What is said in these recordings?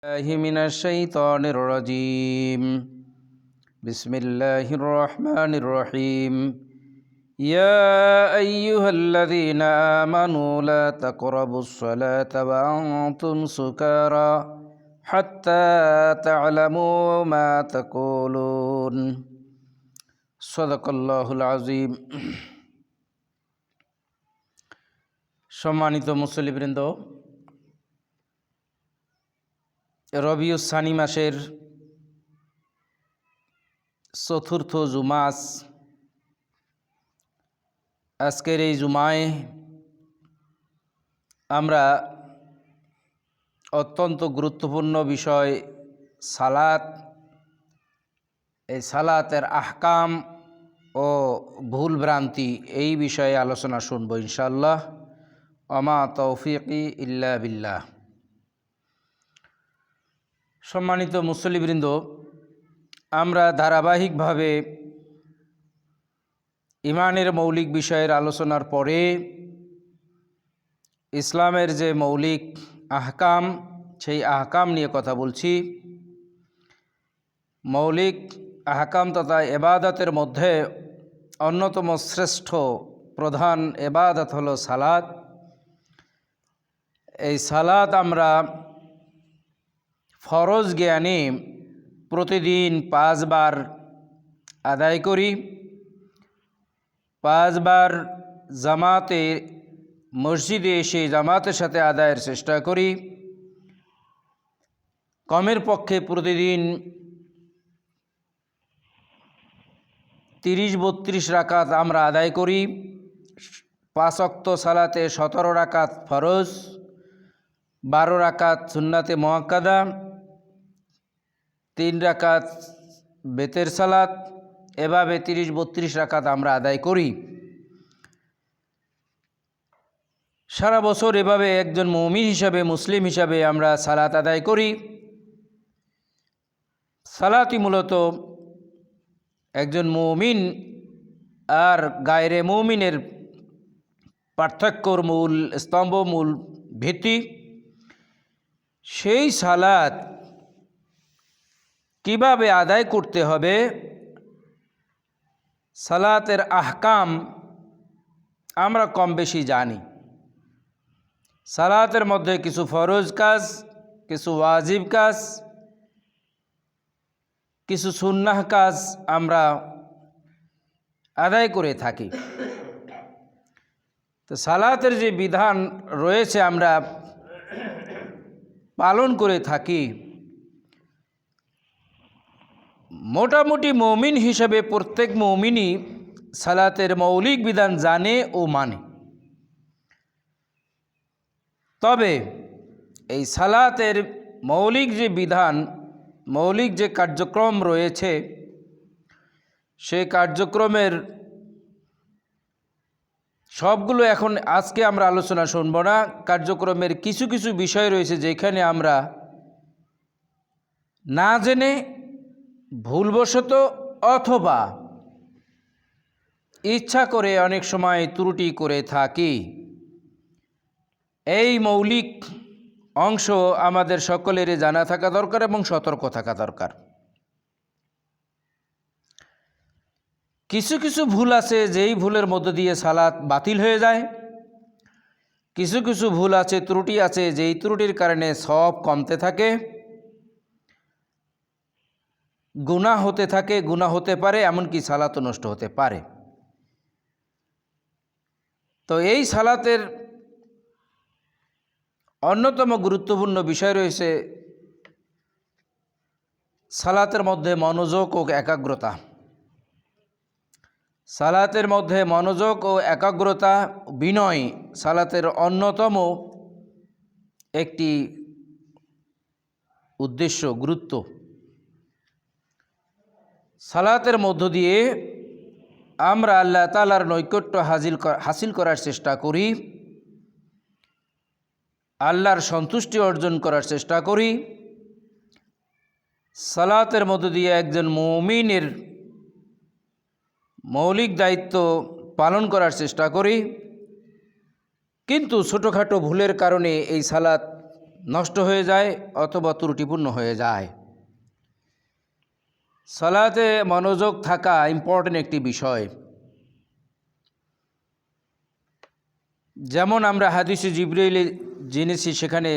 الله من الشيطان الرجيم. بسم الله الرحمن الرحيم. يا أيها الذين آمنوا لا تقربوا الصلاة وأنتم سكارى حتى تعلموا ما تقولون. صدق الله العظيم. সম্মানিত মুসল্লিবৃন্দ, রবিউস সানি মাসের চতুর্থ জুমাস। আজকের এই জুমায় আমরা অত্যন্ত গুরুত্বপূর্ণ বিষয় সালাত, এই সালাতের আহকাম ও ভুল ভ্রান্তি এই বিষয়ে আলোচনা শুনব ইনশাআল্লাহ। ওমা তৌফিকি ইল্লা বিল্লাহ। সম্মানিত মুসল্লিবৃন্দ, আমরা ধারাবাহিকভাবে ইমানের মৌলিক বিষয়ের আলোচনার পরে ইসলামের যে মৌলিক আহকাম, সেই আহকাম নিয়ে কথা বলছি। মৌলিক আহকাম তথা এবাদতের মধ্যে অন্যতম শ্রেষ্ঠ প্রধান এবাদত হলো সালাত। এই সালাত আমরা ফরজ জ্ঞানে প্রতিদিন 5 বার আদায় করি। 5 বার জামাতে মসজিদে এসে জামাতের সাথে আদায়ের চেষ্টা করি। কমের পক্ষে প্রতিদিন 30-32 রাকাত আমরা আদায় করি। 5 ওয়াক্ত সালাতে 17 রাকাত ফরজ, 12 রাকাত সুন্নাতে মুআক্কাদা, 3 রাকাত বেতের সালাত, এভাবে 30-32 রাকাত আমরা আদায় করি। সারা বছর এভাবে একজন মুমিন হিসাবে, মুসলিম হিসাবে আমরা সালাত আদায় করি। সালাতই মূলত একজন মুমিন আর গায়রে মুমিনের পার্থক্যর মূল স্তম্ভ, মূল ভিত্তি। সেই সালাত কিভাবে আদায় করতে হবে, সালাতের আহকাম আমরা কম বেশি জানি। সালাতের মধ্যে কিছু ফরজ কাজ, কিছু ওয়াজিব কাজ, কিছু সুন্নাহ কাজ আমরা আদায় করে থাকি। তো সালাতের যে বিধান রয়েছে আমরা পালন করে থাকি। মোটামুটি মুমিন হিসেবে প্রত্যেক মুমিনই সালাতের মৌলিক বিধান জানে ও মানে। তবে এই সালাতের মৌলিক যে বিধান, মৌলিক যে কার্যক্রম রয়েছে, সেই কার্যক্রমের সবগুলো এখন আজকে আমরা আলোচনা শুনব না। কার্যক্রমের কিছু কিছু বিষয় রয়েছে যেখানে আমরা না জেনে, ভুলবশত অথবা ইচ্ছা করে অনেক সময় ত্রুটি করে থাকি। এই মৌলিক অংশ আমাদের সকলেরই জানা থাকা দরকার এবং সতর্ক থাকা দরকার। কিছু কিছু ভুল আছে যেই ভুলের মধ্য দিয়ে সালাত বাতিল হয়ে যায়। কিছু কিছু ভুল আছে, ত্রুটি আছে, যেই ত্রুটির কারণে সওয়াব কমতে থাকে, গুনাহ হতে থাকে, গুনাহ হতে পারে, এমনকি সালাতও নষ্ট হতে পারে। তো এই সালাতের অন্যতম গুরুত্বপূর্ণ বিষয় রয়েছে সালাতের মধ্যে মনোযোগ ও একাগ্রতা। সালাতের মধ্যে মনোযোগ ও একাগ্রতা, বিনয় সালাতের অন্যতম একটি উদ্দেশ্য, গুরুত্ব। সালাতের মধ্য দিয়ে আমরা আল্লাহ তাআলার নৈকট্য হাসিল করার চেষ্টা করি, আল্লাহর সন্তুষ্টি অর্জন করার চেষ্টা করি। সালাতের মধ্য দিয়ে একজন মুমিনের মৌলিক দায়িত্ব পালন করার চেষ্টা করি। কিন্তু ছোটোখাটো ভুলের কারণে এই সালাত নষ্ট হয়ে যায় অথবা ত্রুটিপূর্ণ হয়ে যায়। সালাতে মনোযোগ থাকা ইম্পর্টেন্ট একটি বিষয়। যেমন আমরা হাদিসে জিবরাইলে জেনেছি, সেখানে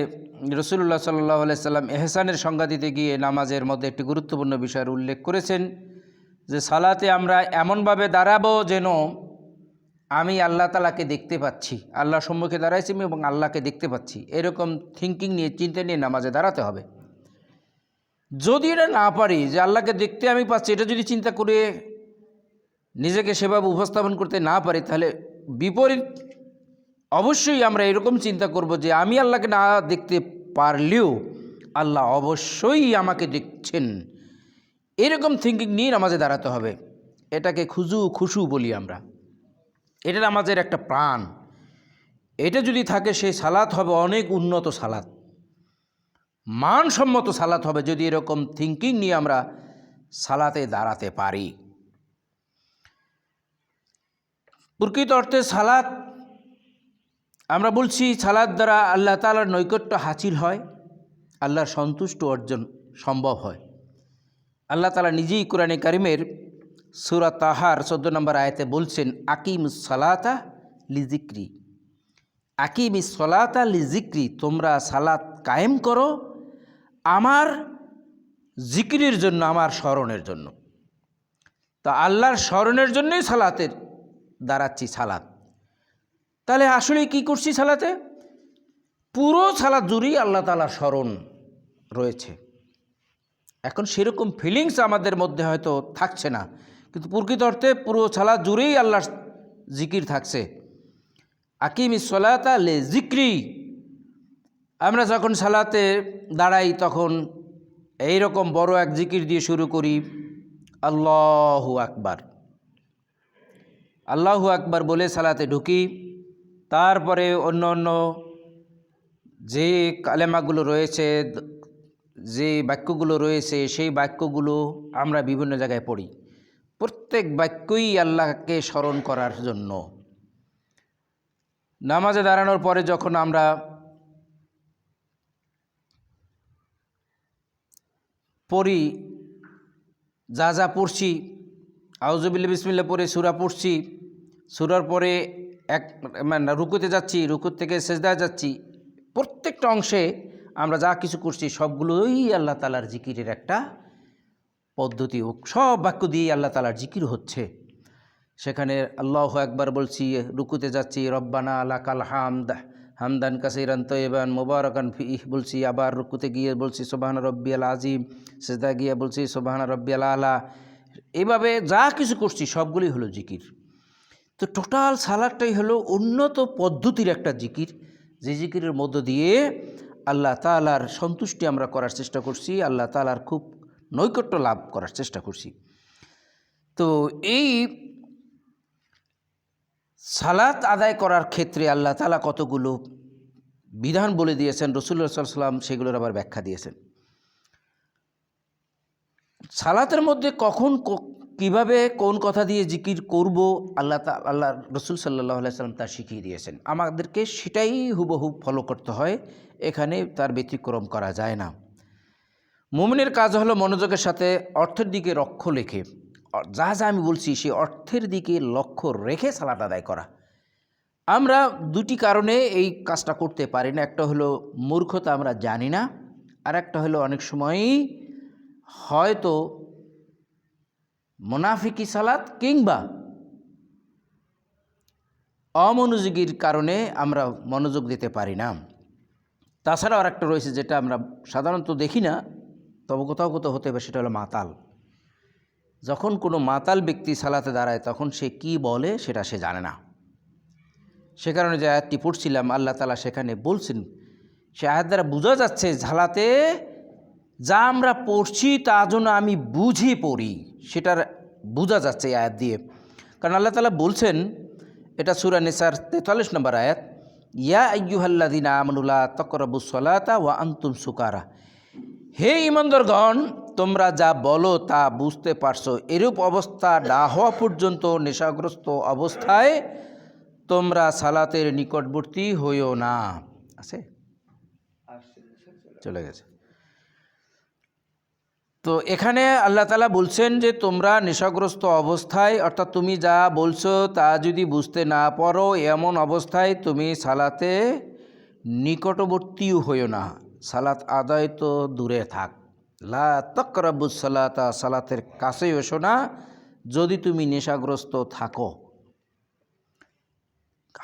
রাসূলুল্লাহ সাল্লাল্লাহু আলাইহি সাল্লাম ইহসানের সংজ্ঞা দিতে গিয়ে নামাজের মধ্যে একটি গুরুত্বপূর্ণ বিষয়ের উল্লেখ করেছেন যে সালাতে আমরা এমনভাবে দাঁড়াবো যেন আমি আল্লাহ তাআলাকে দেখতে পাচ্ছি, আল্লাহর সম্মুখে দাঁড়াইছি এবং আল্লাহকে দেখতে পাচ্ছি, এরকম থিঙ্কিং নিয়ে, চিন্তা নিয়ে নামাজে দাঁড়াতে হবে। যদি এটা না পারি যে আল্লাহকে দেখতে আমি পাচ্ছি, এটা যদি চিন্তা করে নিজেকে সেভাবে উপস্থাপন করতে না পারি, তাহলে বিপরীত অবশ্যই আমরা এরকম চিন্তা করব যে আমি আল্লাহকে না দেখতে পারলেও আল্লাহ অবশ্যই আমাকে দেখছেন, এরকম থিঙ্কিং নিয়ে নামাজে দাঁড়াতে হবে। এটাকে খুশু বলি আমরা। এটা নামাজের একটা প্রাণ। এটা যদি থাকে সেই সালাত হবে অনেক উন্নত সালাত, মানসম্মত সালাত হবে, যদি এরকম থিঙ্কিং নিয়ে আমরা সালাতে দাঁড়াতে পারি। প্রকৃত অর্থে সালাত আমরা বলছি, সালাত দ্বারা আল্লাহ তাআলার নৈকট্য হাসিল হয়, আল্লাহর সন্তুষ্ট অর্জন সম্ভব হয়। আল্লাহ তাআলা নিজেই কোরআনে কারিমের সূরা তাহার 14 নম্বর আয়াতে বলছেন, আকিমুস সালাতা লিজিক্রি, আকিমিস সালাতা লিজিক্রি, তোমরা সালাত কায়েম করো আমার জিকিরের জন্য, আমার স্মরণের জন্য। তা আল্লাহর স্মরণের জন্যই সালাতের দাঁড়াচ্ছি সালাত। তাহলে আসলে কি করছি সালাতে? পুরো সালাত জুড়েই আল্লাহ তাআলার স্মরণ রয়েছে। এখন সেরকম ফিলিংস আমাদের মধ্যে হয়তো থাকছে না, কিন্তু প্রকৃত অর্থে পুরো সালাত জুড়েই আল্লাহর জিকির থাকছে। আকিমিস সালাতা লি জিক্রি। আমরা যখন সালাতে দাঁড়াই তখন এইরকম বড় এক জিকির দিয়ে শুরু করি, আল্লাহু আকবার। আল্লাহু আকবার বলে সালাতে ঢুকি। তারপরে অন্য অন্য যে কালেমাগুলো রয়েছে, যে বাক্যগুলো রয়েছে, সেই বাক্যগুলো আমরা বিভিন্ন জায়গায় পড়ি। প্রত্যেক বাক্যই আল্লাহকে স্মরণ করার জন্য। নামাজে দাঁড়ানোর পরে যখন আমরা পড়ি, যা যা পড়ছি, আউযুবিল্লাহি বিসমিল্লাহ পড়ে সূরা পড়ছি, সূরার পরে রুকুতে যাচ্ছি, রুকু থেকে সেজদায় যাচ্ছি, প্রত্যেকটা অংশে আমরা যা কিছু করছি সবগুলোই আল্লাহ তাআলার জিকিরের একটা পদ্ধতি। সব বাক্য দিয়ে আল্লাহ তাআলার জিকির হচ্ছে। সেখানে আল্লাহু আকবার বলছি, রুকুতে যাচ্ছি রব্বানা লাকাল হামদ হামদান কাসীরান তয়্যিবান মুবারাকান ফিহ বলছি, আবার রুকুতে গিয়ে বলছি সুবহান রাব্বিয়াল আযীম, সিজদা গিয়ে বলছি সুবহান রাব্বিয়াল আলা। এভাবে যা কিছু করছি সবগুলোই হলো জিকির। তো টোটাল সালাদটাই হলো উন্নত পদ্ধতির একটা জিকির, যে জিকিরের মধ্য দিয়ে আল্লাহ তাআলার সন্তুষ্টি আমরা করার চেষ্টা করছি, আল্লাহ তাআলার খুব নৈকট্য লাভ করার চেষ্টা করছি। তো এই সালাত আদায় করার ক্ষেত্রে আল্লাহ তাআলা কতগুলো বিধান বলে দিয়েছেন, রাসূলুল্লাহ সাল্লাল্লাহু আলাইহি ওয়াসাল্লাম সেগুলোর আবার ব্যাখ্যা দিয়েছেন। সালাতের মধ্যে কখন কিভাবে কোন কথা দিয়ে জিকির করব আল্লাহ রাসূল সাল্লাল্লাহু আলাইহি ওয়াসাল্লাম তা শিখিয়ে দিয়েছেন। আমাদেরকে সেটাই হুবহু ফলো করতে হয়, এখানে তার ব্যতিক্রম করা যায় না। মুমিনের কাজ হলো মনোযোগের সাথে অর্থের দিকে লক্ষ্য রেখে, যা যা আমি বলছি সেই অর্থের দিকে লক্ষ্য রেখে সালাত আদায় করা। আমরা দুটি কারণে এই কাজটা করতে পারি না। একটা হলো মূর্খতা, আমরা জানি না, আর একটা হলো অনেক সময়ই হয়তো মুনাফিকি সালাত কিংবা অমনোযোগীর কারণে আমরা মনোযোগ দিতে পারি না। তাছাড়াও আর একটা রয়েছে যেটা আমরা সাধারণত দেখি না, তবে কোথাও কোথাও হতে পারে, সেটা হলো মাতাল। যখন কোনো মাতাল ব্যক্তি সালাতে দাঁড়ায় তখন সে কি বলে সেটা সে জানে না। সে কারণে যে আয়াতটি পড়ছিলাম আল্লাহ তাআলা সেখানে বলছেন, সে আয়াত দ্বারা বোঝা যাচ্ছে সালাতে যা আমরা পড়ছি তা যেন আমি বুঝে পড়ি, সেটার বোঝা যাচ্ছে এই আয়াত দিয়ে। কারণ আল্লাহ তাআলা বলছেন, এটা সূরা নিসার 43 নম্বর আয়াত, ইয়া আইয়ুহাল্লাযীনা আমানু লা তাকরাবুস সালাতা ওয়া আনতুম সুকারা। হে ঈমানদারগণ, তোমরা যা বলো তা বুঝতে পারছো, এরূপ অবস্থা না হওয়া পর্যন্ত নেশাগ্রস্ত অবস্থায় তোমরা সালাতের নিকটবর্তী হইও না। আছে চলে গেছে। তো এখানে আল্লাহ তাআলা বলছেন যে তোমরা নেশাগ্রস্ত অবস্থায়, অর্থাৎ তুমি যা বলছো তা যদি বুঝতে না পারো এমন অবস্থায় তুমি সালাতে নিকটবর্তীও হইও না, সালাত আদায় তো দূরে থাক। লা তাকরাবুস সালাতা, সালাতের কাছেই এসো না যদি তুমি নেশাগ্রস্ত থাকো।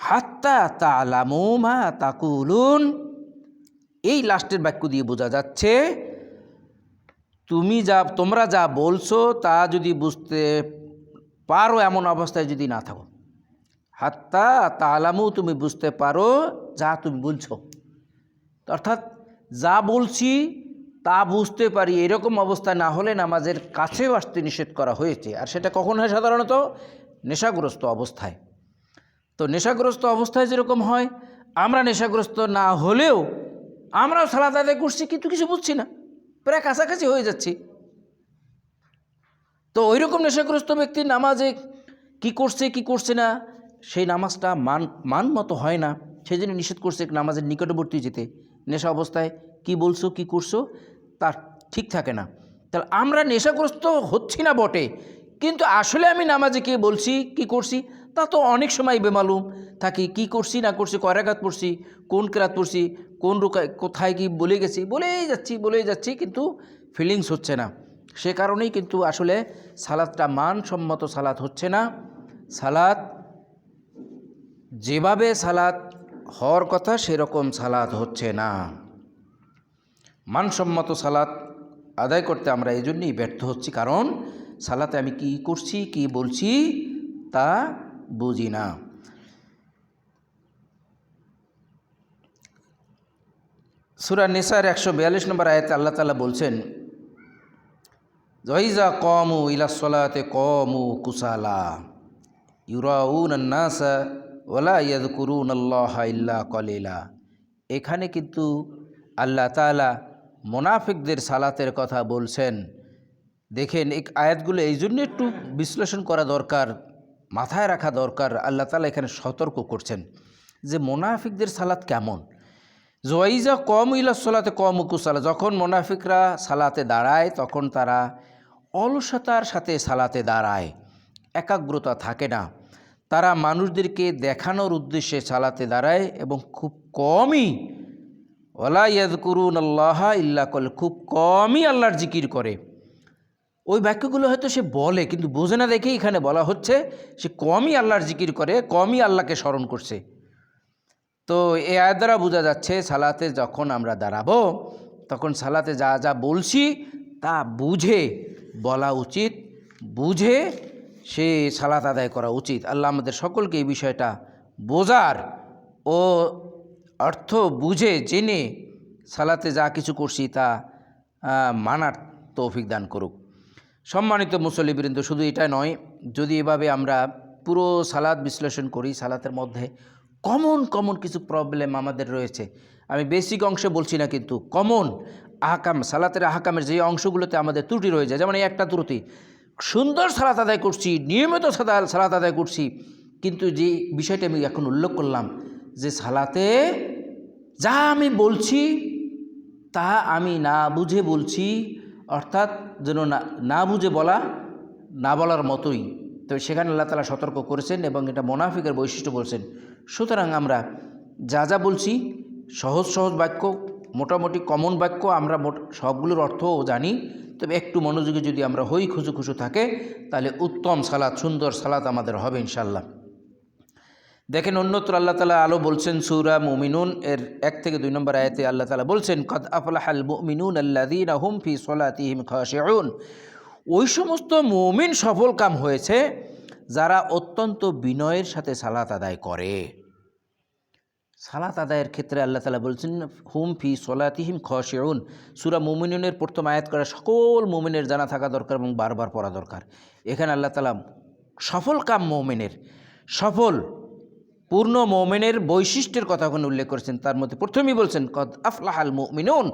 হাত্তা তা'লামু মা তাকুলুন, এই লাস্টের বাক্য দিয়ে বোঝা যাচ্ছে তোমরা যা বলছো তা যদি বুঝতে পারো এমন অবস্থায় যদি না থাকো। হাত্তা তা'লামু, তুমি বুঝতে পারো যা তুমি বলছো, অর্থাৎ যা বলছি তা বুঝতে পারি এরকম অবস্থা না হলে নামাজের কাছেও আসতে নিষেধ করা হয়েছে। আর সেটা কখন হয়? সাধারণত নেশাগ্রস্ত অবস্থায়। তো নেশাগ্রস্ত অবস্থায় যেরকম হয়, আমরা নেশাগ্রস্ত না হলেও আমরাও সালাত আদায় করছি কিন্তু কিছু বুঝছি না, প্রায় কাছাকাছি হয়ে যাচ্ছি। তো ওই রকম নেশাগ্রস্ত ব্যক্তি নামাজে কি করছে কি করছে না সেই নামাজটা মানমতো হয় না, সেই জন্য নিষেধ করছে নামাজের নিকটবর্তী যেতে। নেশা অবস্থায় কি বলছো কি করছো তার ঠিক থাকে না। তাহলে আমরা নেশাগ্রস্ত হচ্ছি না বটে, কিন্তু আসলে আমি নামাজে কি বলছি কি করছি তা তো অনেক সময় বেমালুম থাকি। কি করছি না করছি, কয় রাকাত পড়ছি, কোন কিরাত পড়ছি, কোন রুকায় কোথায় কি বলেই যাচ্ছি কিন্তু ফিলিংস হচ্ছে না। সে কারণেই কিন্তু আসলে সালাতটা মানসম্মত সালাত হচ্ছে না। সালাত যেভাবে সালাত হওয়ার কথা সেরকম সালাত হচ্ছে না। মানসম্মত সালাত আদায় করতে আমরা এই জন্যই ব্যর্থ হচ্ছি, কারণ সালাতে আমি কি করছি কি বলছি তা বুঝি না। সূরা নিসার 142 নম্বর আয়াতে আল্লাহ তাআলা বলছেন, ওয়াইজা ক্বামু ইলাস সালাতি ক্বামু কুসালা ইউরাউনান নাসা ওয়ালা ইয়াযকুরুনাল্লাহা ইল্লা কলিলা। এখানে কিন্তু আল্লাহ তাআলা মুনাফিকদের সালাতের কথা বলছেন। দেখেন এই আয়াতগুলো এই জন্য একটু বিশ্লেষণ করা দরকার, মাথায় রাখা দরকার। আল্লাহ তাআলা এখানে সতর্ক করছেন যে মুনাফিকদের সালাত কেমন। ওয়াইজা ক্বামু ইলাস সালাতি ক্বামু কুসালা, যখন মুনাফিকরা সালাতে দাঁড়ায় তখন তারা অলসতার সাথে সালাতে দাঁড়ায়, একাগ্রতা থাকে না। তারা মানুষদেরকে দেখানোর উদ্দেশ্যে সালাতে দাঁড়ায় এবং খুব কমই ওয়ালা ইয়াযকুরুনাল্লাহা ইল্লা কলিলা, খুব কমই আল্লাহর জিকির করে। ওই বাক্যগুলো হয়তো সে বলে কিন্তু বোঝে না দেখেই এখানে বলা হচ্ছে সে কমই আল্লাহর জিকির করে, কমই আল্লাহকে স্মরণ করছে। তো এই আয়াত দ্বারা বোঝা যাচ্ছে সালাতে যখন আমরা দাঁড়াবো তখন সালাতে যা যা বলছি তা বুঝে বলা উচিত, বুঝে সে সালাত আদায় করা উচিত। আল্লাহ আমাদের সকলকে এই বিষয়টা বোঝার ও অর্থ বুঝে জেনে সালাতে যা কিছু করছি তা মানার তৌফিক দান করুক। সম্মানিত মুসল্লিবৃন্দ, শুধু এটা নয়, যদি এভাবে আমরা পুরো সালাত বিশ্লেষণ করি, সালাতের মধ্যে কমন কিছু প্রবলেম আমাদের রয়েছে। আমি বেসিক অংশে বলছি না, কিন্তু কমন আহকাম, সালাতের আহকামের যে অংশগুলোতে আমাদের ত্রুটি রয়ে যায়, যেমন এই একটা ত্রুটি, সুন্দর সালাত আদায় করছি, নিয়মিত সালাত আদায় করছি, কিন্তু যে বিষয়টা আমি এখন উল্লেখ করলাম যে সালাতে যা আমি বলছি তা আমি না বুঝে বলছি, অর্থাৎ যেন না বুঝে বলা না বলার মতোই। তো সেখানে আল্লাহ তাআলা সতর্ক করেছেন এবং এটা মুনাফিকের বৈশিষ্ট্য বলছেন। সুতরাং আমরা যা যা বলছি সহজ বাক্য, মোটামুটি কমন বাক্য, আমরা সবগুলোর অর্থও জানি, তবে একটু মনোযোগী যদি আমরা হই, খুশু থাকে, তাহলে উত্তম সালাত, সুন্দর সালাত আমাদের হবে ইনশাআল্লাহ। দেখেন অন্যত্র আল্লাহ তাআলা আলো বলছেন সূরা মুমিনুন এর 1 থেকে 2 নম্বর আয়াতে আল্লাহ তাআলা বলছেন, কদ আফলাহাল মুমিনুন আল্লাযীনা হুম ফি সলাতিহিম খাশিউন, ওই সমস্ত মুমিন সফল কাম হয়েছে যারা অত্যন্ত বিনয়ের সাথে সালাত আদায় করে। সালাত আদায়ের ক্ষেত্রে আল্লাহ তাআলা বলছেন হুম ফি সলাতিহিম খাশিউন। সূরা মুমিনুনের প্রথম আয়াত করা সকল মুমিনের জানা থাকা দরকার এবং বারবার পড়া দরকার। এখানে আল্লাহ তাআলা সফল কাম মুমিনের, সফল পূর্ণ মুমিনের বৈশিষ্ট্যের কথা ওখানে উল্লেখ করেছেন। তার মধ্যে প্রথমেই বলছেন কদ আফলাহাল মুমিনুন,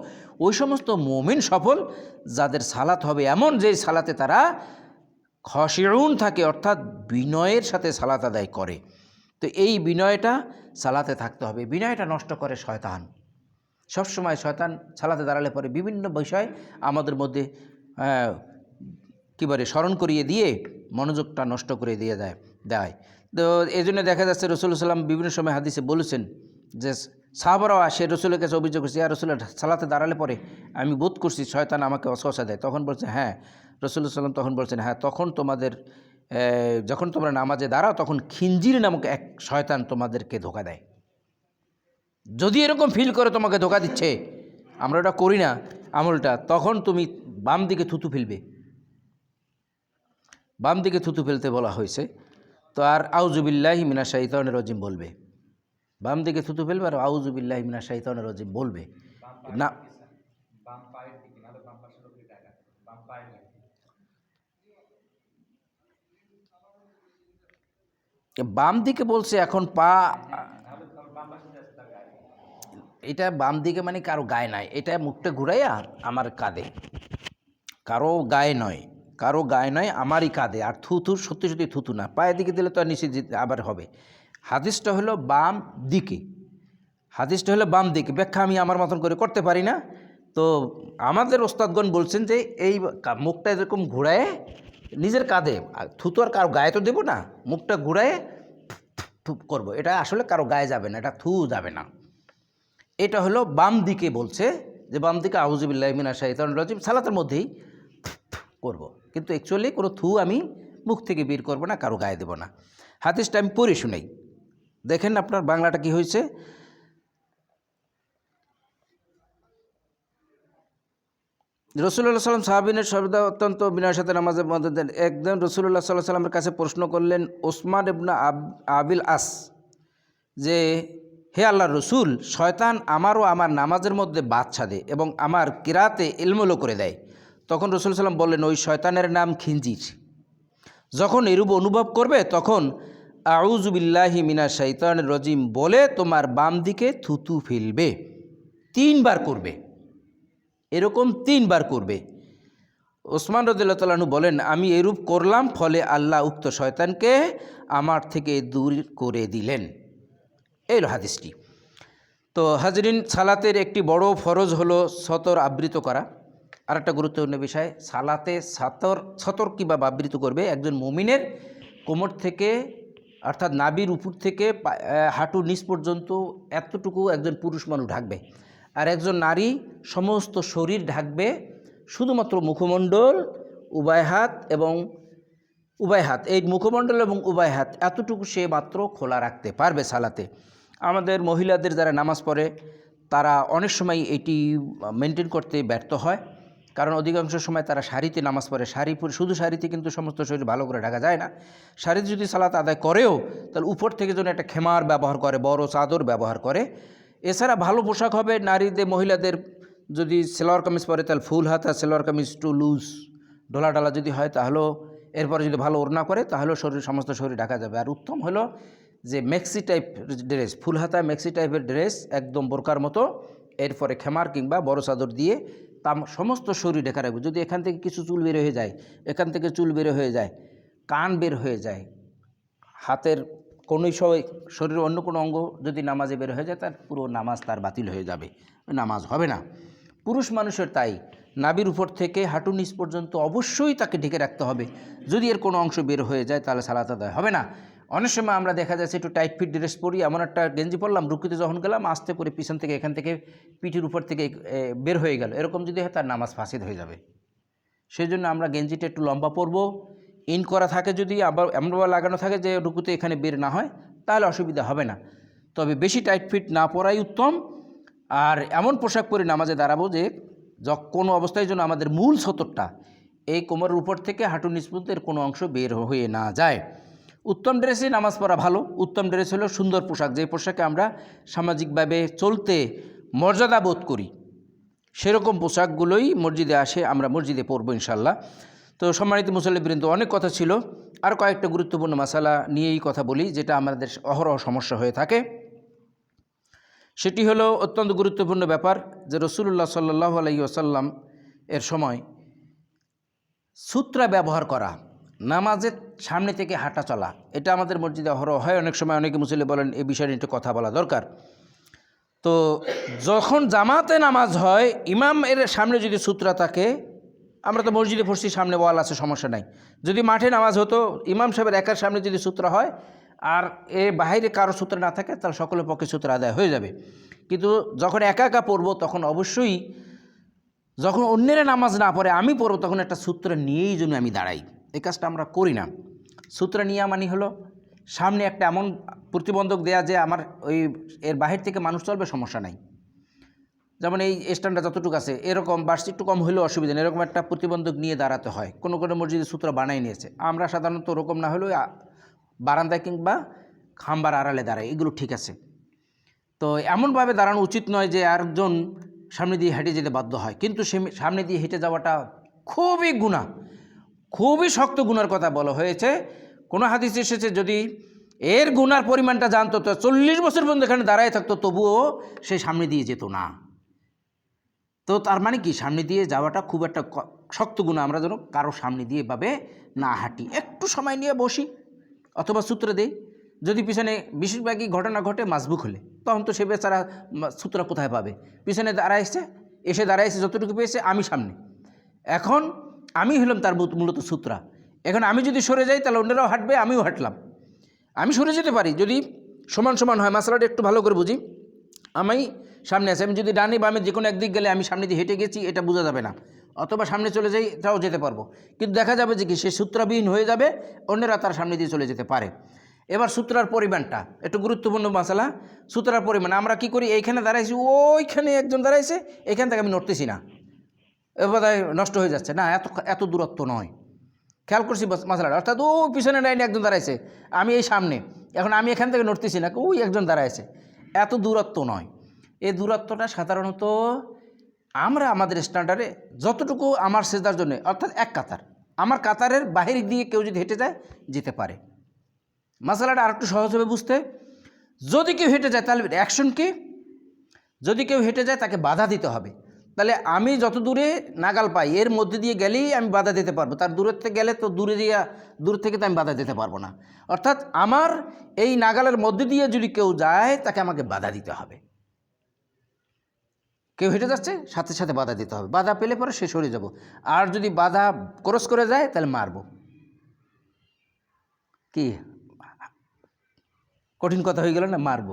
ওই সমস্ত মুমিন সফল যাদের সালাত হবে এমন যে সালাতে তারা খাশিউন থাকে, অর্থাৎ বিনয়ের সাথে সালাত আদায় করে। তো এই বিনয়টা সালাতে থাকতে হবে। বিনয়টা নষ্ট করে শয়তান। সবসময় শয়তান সালাতে দাঁড়ালে পরে বিভিন্ন বিষয় আমাদের মধ্যে কী বলে স্মরণ করিয়ে দিয়ে মনোযোগটা নষ্ট করে দিয়ে দেয়। তো এই জন্য দেখা যাচ্ছে রাসূলুল্লাহ সাল্লাম বিভিন্ন সময় হাদিসে বলেছেন যে সাহাবারাও আসে রসুলের কাছে অভিযোগ করছে, ইয়া রাসূলুল্লাহ, সালাতে দাঁড়ালে পরে আমি বোধ করছি শয়তান আমাকে ওয়াসওয়াসা দেয়। তখন বলছে হ্যাঁ, রাসূলুল্লাহ সাল্লাম তখন বলছেন হ্যাঁ, তখন তোমাদের যখন তোমরা নামাজে দাঁড়াও তখন খিনজির নামক এক শয়তান তোমাদেরকে ধোঁকা দেয়। যদি এরকম ফিল করে তোমাকে ধোঁকা দিচ্ছে, আমরা ওটা করি না আমলটা, তখন তুমি বাম দিকে থুতু ফেলবে। বাম দিকে থুতু ফেলতে বলা হয়েছে। তো আর আউযু বিল্লাহি মিনাশ শাইতানির রাজিম বলবে, বাম দিকে থুতু ফেলবে আর আউযু বিল্লাহি মিনাশ শাইতানির রাজিম বলবে না। বাম দিকে বলছে এখন পা, এটা বাম দিকে মানে কারো গায়ে নাই, এটা মুখটা ঘুরাইয়া আমার কাঁধে, কারো গায়ে নয়, কারো গায়ে নয়, আমারই কাঁধে। আর থুতু সত্যি সত্যি থুতু না, পায়ের দিকে দিলে তো আর নিচে আবার হবে। হাদিসটা হলো বাম দিকে, হাদিসটা হলো বাম দিকে। ব্যাখ্যা আমি আমার মতন করে করতে পারি না। তো আমাদের ওস্তাদগণ বলছেন যে এই মুখটা এরকম ঘুরায় নিজের কাঁধে, থুতু আর কারো গায়ে তো দেবো না, মুখটা ঘুরায় করব, এটা আসলে কারো গায়ে যাবে না, এটা থু যাবে না। এটা হলো বাম দিকে বলছে যে বাম দিকে আউযু বিল্লাহি মিনাশ শাইতানির রাজিম সালাতের মধ্যেই করব, কিন্তু অ্যাকচুয়ালি কোনো থু আমি মুখ থেকে বের করব না, কারো গায়ে দেব না। হাদিসটা আমি পড়ে শুনাই, দেখেন আপনার বাংলাটা কি হয়েছে। রাসূলুল্লাহ সাল্লাম সাহাবীনের সর্বদা অত্যন্ত বিনয়ের সাথে নামাজের মধ্যে দেন। একদিন রাসূলুল্লাহ সাল্লাল্লাহু আলাইহি সাল্লামের কাছে প্রশ্ন করলেন ওসমান ইবনে আবিল আস যে হে আল্লাহর রসুল, শয়তান আমার ও আমার নামাজের মধ্যে বাধা দেয় এবং আমার কিরাতে এলোমেলো করে দেয়। তখন রাসূল সাল্লাম বললেন ওই শয়তানের নাম খিনজির। যখন এরূপ অনুভব করবে তখন আউযু বিল্লাহি মিনাশ শাইতানির রাজিম বলে তোমার বাম দিকে থুতু ফেলবে, 3 বার করবে, এরকম 3 বার করবে। ওসমান রাদিয়াল্লাহু তাআলা আনহু বলেন আমি এরূপ করলাম, ফলে আল্লাহ উক্ত শয়তানকে আমার থেকে দূর করে দিলেন। এই হাদিসটি। তো হাজরিন, সালাতের একটি বড় ফরজ হলো সতর আবৃত করা। আর একটা গুরুত্বপূর্ণ বিষয়, সালাতে সতর কীভাবে আবৃত করবে। একজন মুমিনের কোমর থেকে অর্থাৎ নাভির উপর থেকে হাঁটু নিচ পর্যন্ত এতটুকু একজন পুরুষ মানুষ ঢাকবে, আর একজন নারী সমস্ত শরীর ঢাকবে, শুধুমাত্র মুখমণ্ডল, উভয় হাত এবং উভয় হাত, এই মুখমণ্ডল এবং উভয় হাত এতটুকু সে মাত্র খোলা রাখতে পারবে সালাতে। আমাদের মহিলাদের যারা নামাজ পড়ে তারা অনেক সময় এটি মেনটেন করতে ব্যর্থ হয়, কারণ অধিকাংশ সময় তারা শাড়িতে নামাজ পড়ে। শুধু শাড়িতে কিন্তু সমস্ত শরীর ভালো করে ঢাকা যায় না। শাড়িতে যদি সালাত আদায় করেও তাহলে উপর থেকে যেন একটা খেমার ব্যবহার করে, বড় চাদর ব্যবহার করে। এছাড়া ভালো পোশাক হবে নারীদের, মহিলাদের যদি সেলোয়ার কামিজ পরে তাহলে ফুল হাতা সেলোয়ার কামিজ, একটু লুজ ঢোলা ঢালা যদি হয় তাহলেও, এরপরে যদি ভালো ওড়না করে তাহলেও সমস্ত শরীর ঢাকা যাবে। আর উত্তম হলো যে মেক্সি টাইপ ড্রেস, ফুল হাতা মেক্সি টাইপের ড্রেস, একদম বোরকার মতো, এরপরে খেমার কিংবা বড় চাদর দিয়ে সমস্ত শরীর ঢেকে রাখবে। যদি এখান থেকে কিছু চুল বের হয়ে যায়, এখান থেকে চুল বের হয়ে যায়, কান বের হয়ে যায়, হাতের কোনো শরীরের অন্য কোনো অঙ্গ যদি নামাজে বের হয়ে যায় তার পুরো নামাজ তার বাতিল হয়ে যাবে, নামাজ হবে না। পুরুষ মানুষের তাই নাভির উপর থেকে হাঁটু নিচ পর্যন্ত অবশ্যই তাকে ঢেকে রাখতে হবে। যদি এর কোনো অংশ বের হয়ে যায় তাহলে সালাত আদায় হবে না। অনেক সময় আমরা দেখা যাচ্ছে একটু টাইট ফিট ড্রেস পরি, এমন একটা গেঞ্জি পরলাম, রুকুতে যখন গেলাম আস্তে করে পিছন থেকে এখান থেকে পিঠের উপর থেকে বের হয়ে গেল, এরকম যদি হয় তার নামাজ ফাসিদ হয়ে যাবে। সেই জন্য আমরা গেঞ্জিটা একটু লম্বা পরবো, ইন করা থাকে, যদি আবার এমনভাবে লাগানো থাকে যে রুকুতে এখানে বের না হয় তাহলে অসুবিধা হবে না। তবে বেশি টাইট ফিট না পরাই উত্তম। আর এমন পোশাক পরে নামাজে দাঁড়াবো যে কোনো অবস্থায় যেন আমাদের মূল সতরটা এই কোমরের উপর থেকে হাঁটু নিচ পর্যন্ত এর কোনো অংশ বের হয়ে না যায়। উত্তম ড্রেসে নামাজ পড়া ভালো। উত্তম ড্রেস হলো সুন্দর পোশাক, যে পোশাকে আমরা সামাজিকভাবে চলতে মর্যাদা বোধ করি, সেরকম পোশাকগুলোই মসজিদে আসে, আমরা মসজিদে পরবো ইনশাল্লাহ। তো সম্মানিত মুসল্লিবৃন্দ, অনেক কথা ছিল, আর কয়েকটা গুরুত্বপূর্ণ মাসালা নিয়েই কথা বলি যেটা আমাদের অহরহ সমস্যা হয়ে থাকে। সেটি হলো অত্যন্ত গুরুত্বপূর্ণ ব্যাপার যে রাসূলুল্লাহ সাল্লাল্লাহু আলাইহি ওয়াসাল্লাম এর সময় সূত্রা ব্যবহার করা, নামাজের সামনে থেকে হাঁটা চলা, এটা আমাদের মসজিদে অহরহ হয়। অনেক সময় অনেকে মুসল্লি বলেন এই বিষয়ে একটু কথা বলা দরকার। তো যখন জামাতে নামাজ হয়, ইমাম এর সামনে যদি সূত্রা থাকে, আমরা তো মসজিদে পড়ছি, সামনে ওয়াল আছে, সমস্যা নাই। যদি মাঠে নামাজ হতো, ইমাম সাহেবের একার সামনে যদি সূত্রা হয় আর বাইরে কারো সূত্র না থাকে, তাহলে সকলের পক্ষে সূত্র আদায় হয়ে যাবে। কিন্তু যখন একা একা পড়বো, তখন অবশ্যই, যখন অন্যেরা নামাজ না পড়ে আমি পড়বো, তখন একটা সূত্র নিয়েই জন্য আমি দাঁড়াই। এই কাজটা আমরা করি না। সূত্র নিয়ে মানে হলো সামনে একটা এমন প্রতিবন্ধক দেয়া যে আমার ওই এর বাহির থেকে মানুষ চলবে, সমস্যা নাই। যেমন এই স্ট্যান্ডটা যতটুকু আছে, এরকম বার্ষিক একটু কম হলেও অসুবিধা নেই, এরকম একটা প্রতিবন্ধক নিয়ে দাঁড়াতে হয়। কোনো কোনো মসজিদে সূত্র বানাই নিয়েছে। আমরা সাধারণত ওরকম না হলেও বারান্দায় কিংবা খাম্বার আড়ালে দাঁড়াই, এগুলো ঠিক আছে। তো এমনভাবে দাঁড়ানো উচিত নয় যে আরেকজন সামনে দিয়ে হেঁটে যেতে বাধ্য হয়। কিন্তু সামনে দিয়ে হেঁটে যাওয়াটা খুবই গুনাহ, খুবই শক্ত গুনার কথা বলা হয়েছে। কোনো হাদিস এসেছে যদি এর গুনার পরিমাণটা জানতো, তো 40 বছর পর্যন্ত এখানে দাঁড়ায় থাকতো, তবুও সে সামনে দিয়ে যেত না। তো তার মানে কি, সামনে দিয়ে যাওয়াটা খুব একটা শক্ত গুনাহ। আমরা যেন কারো সামনে দিয়ে এভাবে না হাঁটি, একটু সময় নিয়ে বসি অথবা সূত্র দেই। যদি পিছনে বেশিরভাগই ঘটনা ঘটে মাসবুক হলে, তখন তো সে বেচারা সূত্র কোথায় পাবে? পিছনে এসে দাঁড়াইছে, যতটুকু পেয়েছে আমি সামনে, এখন আমি হলাম তার মূলত সূত্রা। এখন আমি যদি সরে যাই, তাহলে অন্যরাও হাঁটবে, আমিও হাঁটলাম। আমি সরে যেতে পারি যদি সমান সমান হয়। মাসালাটা একটু ভালো করে বুঝি। আমি সামনে আছি, আমি যদি ডানে বামে যে কোনো একদিক গেলে আমি সামনে দিয়ে হেঁটে গেছি, এটা বোঝা যাবে না। অথবা সামনে চলে যাই, এটাও যেতে পারবো। কিন্তু দেখা যাবে যে কি, সে সূত্রাবিহীন হয়ে যাবে, অন্যরা তার সামনে দিয়ে চলে যেতে পারে। এবার সূত্রার পরিমাণটা একটু গুরুত্বপূর্ণ মাসালা। সূত্রার পরিমাণ আমরা কি করি, এইখানে দাঁড়াইছি, ওইখানে একজন দাঁড়াইছে, এখান থেকে আমি নড়তেছি না, এবার নষ্ট হয়ে যাচ্ছে না, এত দূরত্ব নয়। খেয়াল করছি মাসালাটা। অর্থাৎ ওই পিছনে লাইনে একজন দাঁড়াইছে, আমি এই সামনে, এখন আমি এখান থেকে নড়তেছি না, ওই একজন দাঁড়াইছে, এত দূরত্ব নয়। এই দূরত্বটা সাধারণত আমরা আমাদের স্ট্যান্ডার্ডে যতটুকু আমার সেজদার জন্য, অর্থাৎ এক কাতার, আমার কাতারের বাহির দিয়ে কেউ যদি হেঁটে যায়, যেতে পারে। মাসালাটা আর একটু সহজ হবে বুঝতে। যদি কেউ হেঁটে যায়, তাহলে অ্যাকশন কি? যদি কেউ হেঁটে যায়, তাকে বাধা দিতে হবে। তাহলে আমি যত দূরে নাগাল পাই, এর মধ্যে দিয়ে গেলেই আমি বাধা দিতে পারবো। তার দূরের থেকে গেলে তো দূর থেকে তো আমি বাধা দিতে পারবো না। অর্থাৎ আমার এই নাগালের মধ্যে দিয়ে যদি কেউ যায়, তাকে আমাকে বাধা দিতে হবে। কেউ হেঁটে যাচ্ছে, সাথে সাথে বাধা দিতে হবে। বাধা পেলে পরে সে সরে যাব। আর যদি বাধা ক্রস করে যায়, তাহলে মারব। কি কঠিন কথা হয়ে গেল না? মারব।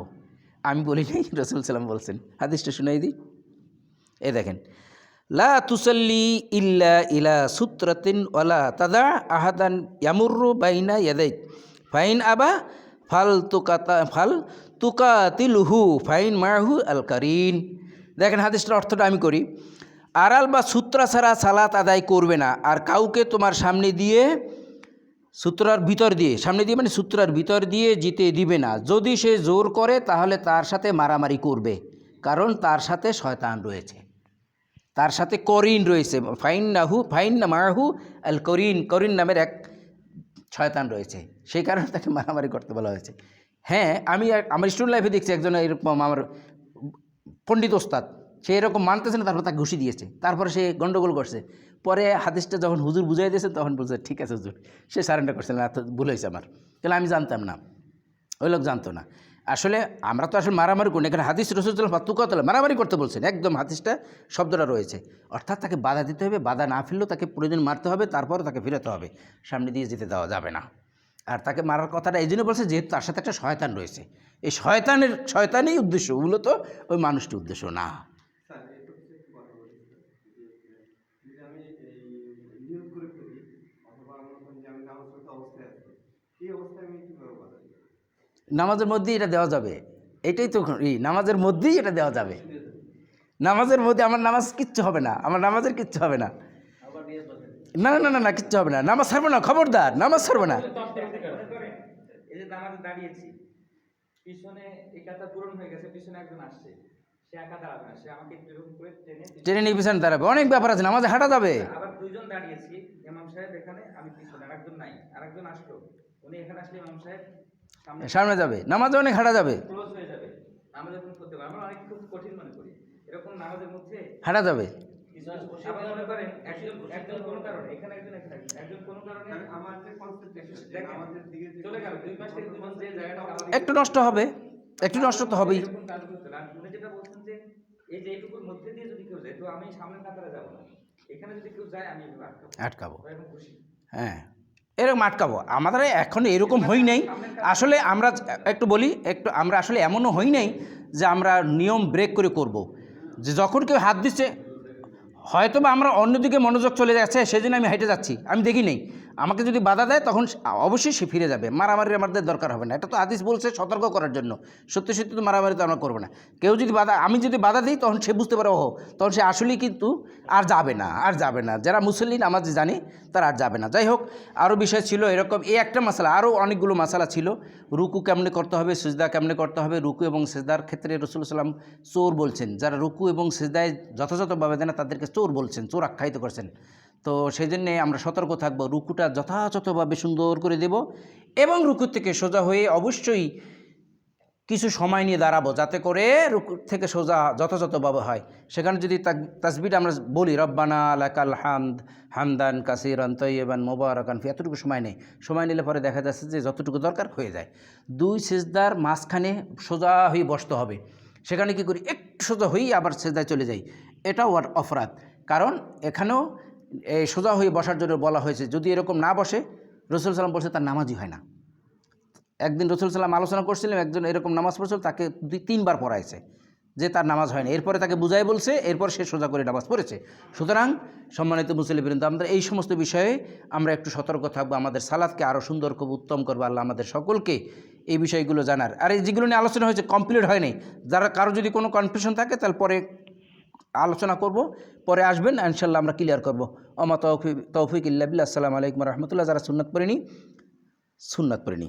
আমি বলি নাই, রাসূল সাল্লাল্লাহু বলছেন। হাদিসটা শুনাই দিই। এই দেখেন, লা তুসাল্লি ইল্লা ইলা সূত্রাতিন ওয়ালা তাদা আহাদান ইয়ামুরু বাইনা ইয়াদাইক ফাইন আবা ফাল তুকাতিলুহু ফাইন মাহু আল কারিন। দেখেন হাদিসটার অর্থটা আমি করি। আড়াল বা সূত্রা ছাড়া সালাত আদায় করবে না, আর কাউকে তোমার সামনে দিয়ে, সূত্রার ভিতর দিয়ে, সামনে দিয়ে মানে সূত্রার ভিতর দিয়ে যেতে দিবে না। যদি সে জোর করে, তাহলে তার সাথে মারামারি করবে, কারণ তার সাথে শয়তান রয়েছে, তার সাথে করিন রয়েছে। ফাইন মাহু আল করিন, করিন নামের এক শয়তান রয়েছে, সেই কারণে তাকে মারামারি করতে বলা হয়েছে। হ্যাঁ, আমি আমার স্টুডেন্ট লাইফে দেখছি একজন এরকম, আমার পণ্ডিত ওস্তাদ, সে এরকম মানতেছে না, তারপর তাকে ঘুষি দিয়েছে, তারপরে সে গন্ডগোল করছে। পরে হাদিসটা যখন হুজুর বুঝাই দিয়েছে, তখন বলছে ঠিক আছে হুজুর, সে সারেন্ডার করছে না, ভুল হয়েছে আমার। তাহলে আমি জানতাম না, ওই লোক জানতো না। আসলে আমরা তো আসলে মারামারি করি না, এখানে হাদিস রাসূল তুকাতলা মারামারি করতে বলছেন, একদম হাদিসটা শব্দটা রয়েছে। অর্থাৎ তাকে বাধা দিতে হবে, বাধা না ফেললেও তাকে প্রয়োজন মারতে হবে, তারপরও তাকে ফিরাতে হবে, সামনে দিয়ে যেতে দেওয়া যাবে না। আর তাকে মারার কথাটা এই জন্য বলছে, যেহেতু তার সাথে একটা শয়তান রয়েছে। এই শয়তানই উদ্দেশ্য, মূলত ওই মানুষটির উদ্দেশ্য না। নামাজের মধ্যেই এটা দেওয়া যাবে, এটাই তো নামাজের মধ্যেই এটা দেওয়া যাবে। নামাজের মধ্যে আমার নামাজ কিচ্ছু হবে না, আমার নামাজের কিচ্ছু হবে না। না না না না, কিচ্ছু হবে না, নামাজ ছাড়বো না, খবরদার, নামাজ ছাড়বো না। এই যে নামাজে দাঁড়িয়েছি, পিছনে এই কাতা পূরণ হয়ে গেছে, পিছনে একজন আসছে, সে একা দাঁড়াবে না, সে আমাকে এরকম করে ট্রেনে নিয়ে পিছনে দাঁড়াবে, অনেক ব্যাপার আছে, নামাজে হাঁটা যাবে। আবার দুইজন দাঁড়িয়েছি, ইমাম সাহেব এখানে, আমি পিছনে, আরেকজন নাই, আরেকজন আসলো, উনি এখানে আসলে ইমাম সাহেব সামনে যাবে, নামাজে অনেক হাঁটা যাবে, ক্লোজ হয়ে যাবে, নামাজের কোনো করতে পারে, আমরা অনেক খুব কঠিন মনে করি এরকম নামাজের মধ্যে হাঁটা যাবে। আবার মনে করেন একজন কোনো কারণে এখানে, একজন কোনো কারণে আমার যে কনসেপ্ট আমাদের দিকে চলে গেল, দুই পাশ থেকে দুজন যে জায়গাটা একটু নষ্ট হবে, একটু নষ্ট তো হবেই। উনি যেটা বলছেন এই যে এইটুকুর মধ্যে দিয়ে যদি কেউ যায়, তো আমি সামনের কাতারে যাব না, এখানে যদি কেউ যায় আমি এভাবে আটকাবো। আটকাবো। এরকম খুশি। হ্যাঁ, এরকম আটকাবো। আমাদের এখন এরকম হই নাই আসলে। আমরা একটু বলি, একটু আমরা আসলে এমনও হই নাই যে আমরা নিয়ম ব্রেক করে করব। যে যখন কেউ হাত দিচ্ছে, হয়তো বা আমরা অন্যদিকে মনোযোগ চলে যাচ্ছে, সেজন্য আমি হেঁটে যাচ্ছি, আমি দেখি নেই, আমাকে যদি বাধা দেয় তখন অবশ্যই সে ফিরে যাবে। মারামারি আমাদের দরকার হবে না, এটা তো হাদিস বলছে সতর্ক করার জন্য। সত্যি সত্যি তো মারামারি তো আমরা করবো না। কেউ যদি আমি যদি বাধা দিই, তখন সে বুঝতে পারে ওহো, তখন সে আসলেই কিন্তু আর যাবে না, আর যাবে না। যারা মুসল্লি নামাজ জানে তারা আর যাবে না। যাই হোক, আরও বিষয় ছিল এরকম, এই একটা মশলা, আরও অনেকগুলো মশলা ছিল। রুকু কেমনে করতে হবে, সিজদা কেমনে করতে হবে। রুকু এবং সিজদার ক্ষেত্রে রাসূলুল্লাহ সাল্লাম চোর বলছেন, যারা রুকু এবং সিজদায় যথাযথভাবে দেয় না তাদেরকে চোর বলছেন, চোর আখ্যায়িত করছেন। তো সেই জন্যে আমরা সতর্ক থাকব, রুকুটা যথাযথভাবে সুন্দর করে দেব এবং রুকু থেকে সোজা হয়ে অবশ্যই কিছু সময় নিয়ে দাঁড়াবো, যাতে করে রুকু থেকে সোজা যথাযথভাবে হয়। সেখানে যদি তাসবিহটা আমরা বলি রব্বানা লাকাল হামদ হামদান কাসিরান তয়্যিবান মুবারাকান ফি, এতটুকু সময় নেই। সময় নিলে পরে দেখা যাচ্ছে যে যতটুকু দরকার হয়ে যায়। দুই সিজদার মাঝখানে সোজা হয়ে বসতে হবে। সেখানে কি করি, একটু সোজা হয়েই আবার সিজদায় চলে যাই, এটাও অপরাধ। কারণ এখানেও এই সোজা হয়ে বসার জন্য বলা হয়েছে। যদি এরকম না বসে, রাসূল সাল্লাম বলছে তার নামাজই হয় না। একদিন রাসূল সাল্লাম আলোচনা করছিলেন, একজন এরকম নামাজ পড়ছিল, তাকে 2-3 বার পড়াইছে যে তার নামাজ হয় না। এরপরে তাকে বুঝাই বলছে, এরপর সে সোজা করে নামাজ পড়েছে। সুতরাং সম্মানিত মুসল্লিবৃন্দ, আমরা এই সমস্ত বিষয়ে আমরা একটু সতর্ক থাকবো, আমাদের সালাতকে আরও সুন্দর করবো, উত্তম করবো। আল্লাহ আমাদের সকলকে এই বিষয়গুলো জানার। আর এই যেগুলো নিয়ে আলোচনা হয়েছে কমপ্লিট হয়নি, যারা কারো যদি কোনো কনফিউশন থাকে তাহলে পরে আলোচনা করব, পরে আসবেন, ইনশাল্লাহ আমরা ক্লিয়ার করবো। তৌফিক ইল্লা বিল্লাহ। আসসালামু আলাইকুম রহমতুল্লাহ। যারা সুন্নাত পড়েনি, সুন্নাত পড়েনি।